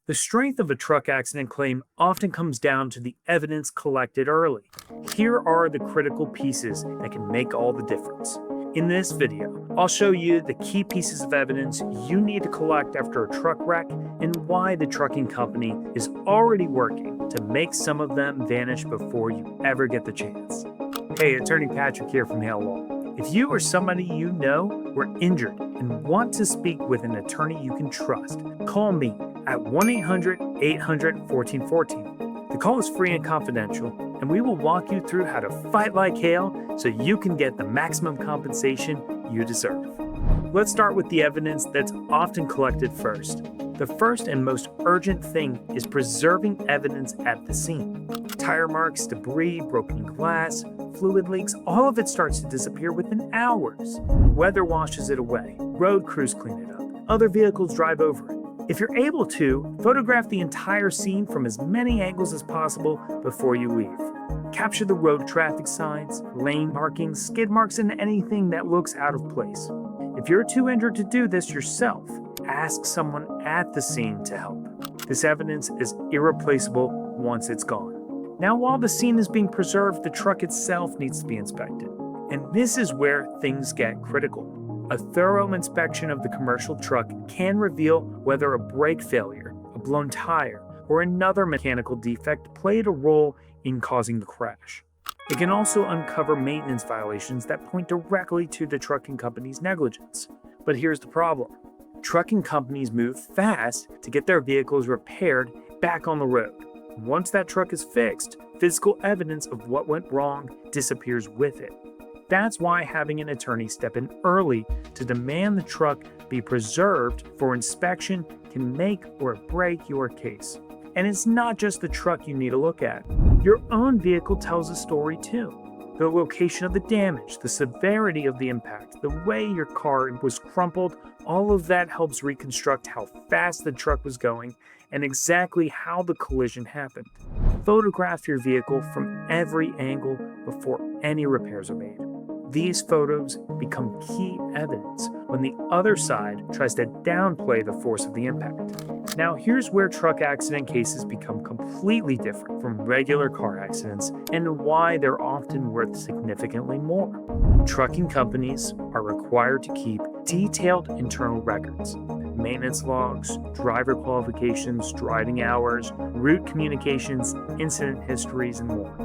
The strength of a truck accident claim often comes down to the evidence collected early. Here are the critical pieces that can make all the difference. In this video, I'll show you the key pieces of evidence you need to collect after a truck wreck and why the trucking company is already working to make some of them vanish before you ever get the chance. Hey, Attorney Patrick here from Hale Law. If you or somebody you know were injured and want to speak with an attorney you can trust, call me at 1-800-800-1414. The call is free and confidential, and we will walk you through how to fight like Hale so you can get the maximum compensation you deserve. Let's start with the evidence that's often collected first. The first and most urgent thing is preserving evidence at the scene. Tire marks, debris, broken glass, fluid leaks, all of it starts to disappear within hours. Weather washes it away, road crews clean it up, other vehicles drive over it. If you're able to, photograph the entire scene from as many angles as possible before you leave. Capture the road traffic signs, lane markings, skid marks, and anything that looks out of place. If you're too injured to do this yourself, ask someone at the scene to help. This evidence is irreplaceable once it's gone. Now, while the scene is being preserved, the truck itself needs to be inspected. And this is where things get critical. A thorough inspection of the commercial truck can reveal whether a brake failure, a blown tire, or another mechanical defect played a role in causing the crash. It can also uncover maintenance violations that point directly to the trucking company's negligence. But here's the problem. Trucking companies move fast to get their vehicles repaired back on the road. Once that truck is fixed, physical evidence of what went wrong disappears with it. That's why having an attorney step in early to demand the truck be preserved for inspection can make or break your case. And it's not just the truck you need to look at. Your own vehicle tells a story too. The location of the damage, the severity of the impact, the way your car was crumpled, all of that helps reconstruct how fast the truck was going and exactly how the collision happened. Photograph your vehicle from every angle before any repairs are made. These photos become key evidence when the other side tries to downplay the force of the impact. Now, here's where truck accident cases become completely different from regular car accidents and why they're often worth significantly more. Trucking companies are required to keep detailed internal records. Maintenance logs, driver qualifications, driving hours, route communications, incident histories, and more.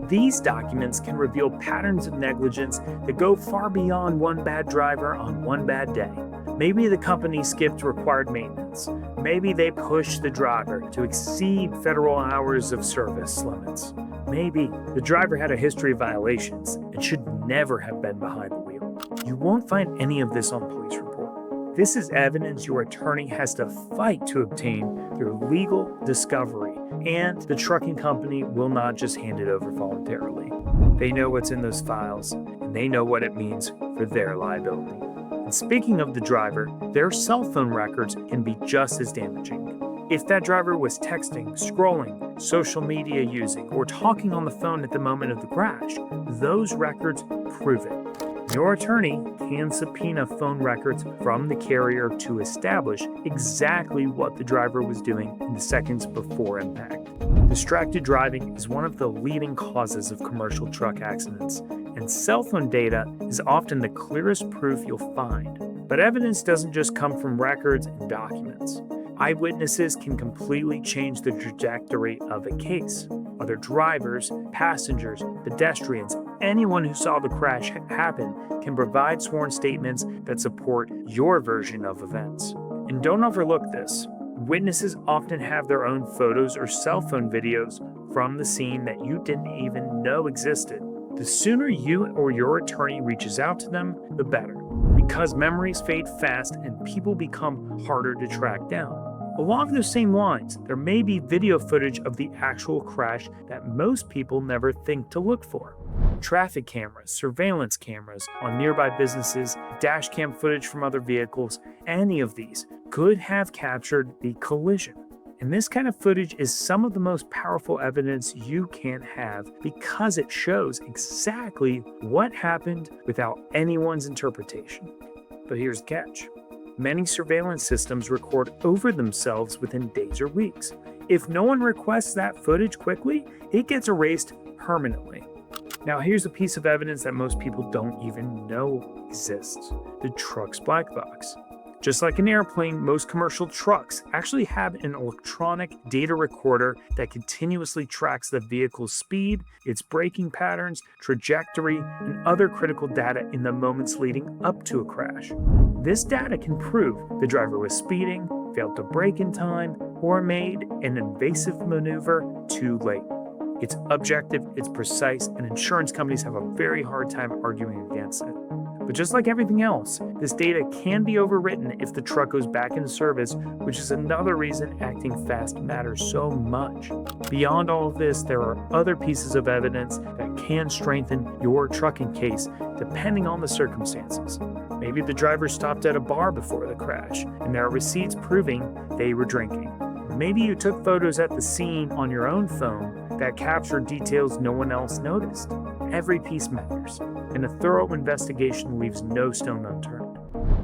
These documents can reveal patterns of negligence that go far beyond one bad driver on one bad day. Maybe the company skipped required maintenance. Maybe they pushed the driver to exceed federal hours of service limits. Maybe the driver had a history of violations and should never have been behind the wheel. You won't find any of this on police report. This is evidence your attorney has to fight to obtain through legal discovery, and the trucking company will not just hand it over voluntarily. They know what's in those files, and they know what it means for their liability. And speaking of the driver, their cell phone records can be just as damaging. If that driver was texting, scrolling, social media using, or talking on the phone at the moment of the crash, those records prove it. Your attorney can subpoena phone records from the carrier to establish exactly what the driver was doing in the seconds before impact. Distracted driving is one of the leading causes of commercial truck accidents, and cell phone data is often the clearest proof you'll find. But evidence doesn't just come from records and documents. Eyewitnesses can completely change the trajectory of a case. Other drivers, passengers, pedestrians, anyone who saw the crash happen can provide sworn statements that support your version of events. And don't overlook this. Witnesses often have their own photos or cell phone videos from the scene that you didn't even know existed. The sooner you or your attorney reaches out to them, the better, because memories fade fast and people become harder to track down. Along those same lines, there may be video footage of the actual crash that most people never think to look for. Traffic cameras, surveillance cameras on nearby businesses, dash cam footage from other vehicles, any of these could have captured the collision. And this kind of footage is some of the most powerful evidence you can have because it shows exactly what happened without anyone's interpretation. But here's the catch. Many surveillance systems record over themselves within days or weeks. If no one requests that footage quickly, it gets erased permanently. Now, here's a piece of evidence that most people don't even know exists: the truck's black box. Just like an airplane, most commercial trucks actually have an electronic data recorder that continuously tracks the vehicle's speed, its braking patterns, trajectory, and other critical data in the moments leading up to a crash. This data can prove the driver was speeding, failed to brake in time, or made an invasive maneuver too late. It's objective, it's precise, and insurance companies have a very hard time arguing against it. But just like everything else, this data can be overwritten if the truck goes back into service, which is another reason acting fast matters so much. Beyond all of this, there are other pieces of evidence that can strengthen your trucking case depending on the circumstances. Maybe the driver stopped at a bar before the crash, and there are receipts proving they were drinking. Maybe you took photos at the scene on your own phone that captured details no one else noticed. Every piece matters, and a thorough investigation leaves no stone unturned.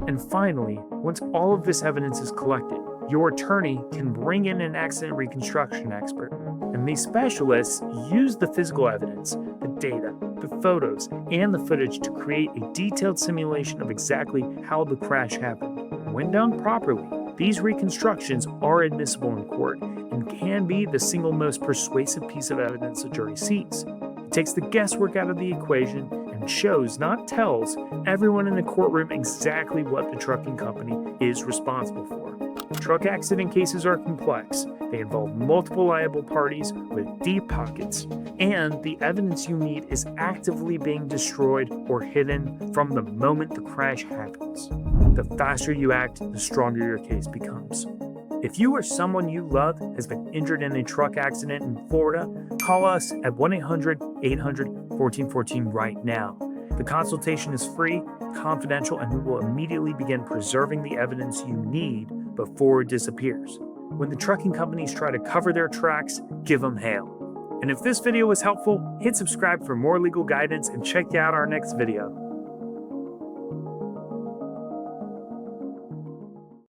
And finally, once all of this evidence is collected, your attorney can bring in an accident reconstruction expert. And these specialists use the physical evidence, the data, the photos, and the footage to create a detailed simulation of exactly how the crash happened. When done properly, these reconstructions are admissible in court and can be the single most persuasive piece of evidence a jury sees. It takes the guesswork out of the equation and shows, not tells, everyone in the courtroom exactly what the trucking company is responsible for. Truck accident cases are complex. They involve multiple liable parties with deep pockets, and the evidence you need is actively being destroyed or hidden from the moment the crash happens. The faster you act, the stronger your case becomes. If you or someone you love has been injured in a truck accident in Florida, call us at 1-800-800-1414 right now. The consultation is free, confidential, and we will immediately begin preserving the evidence you need before it disappears. When the trucking companies try to cover their tracks, give them Hale. And if this video was helpful, hit subscribe for more legal guidance and check out our next video.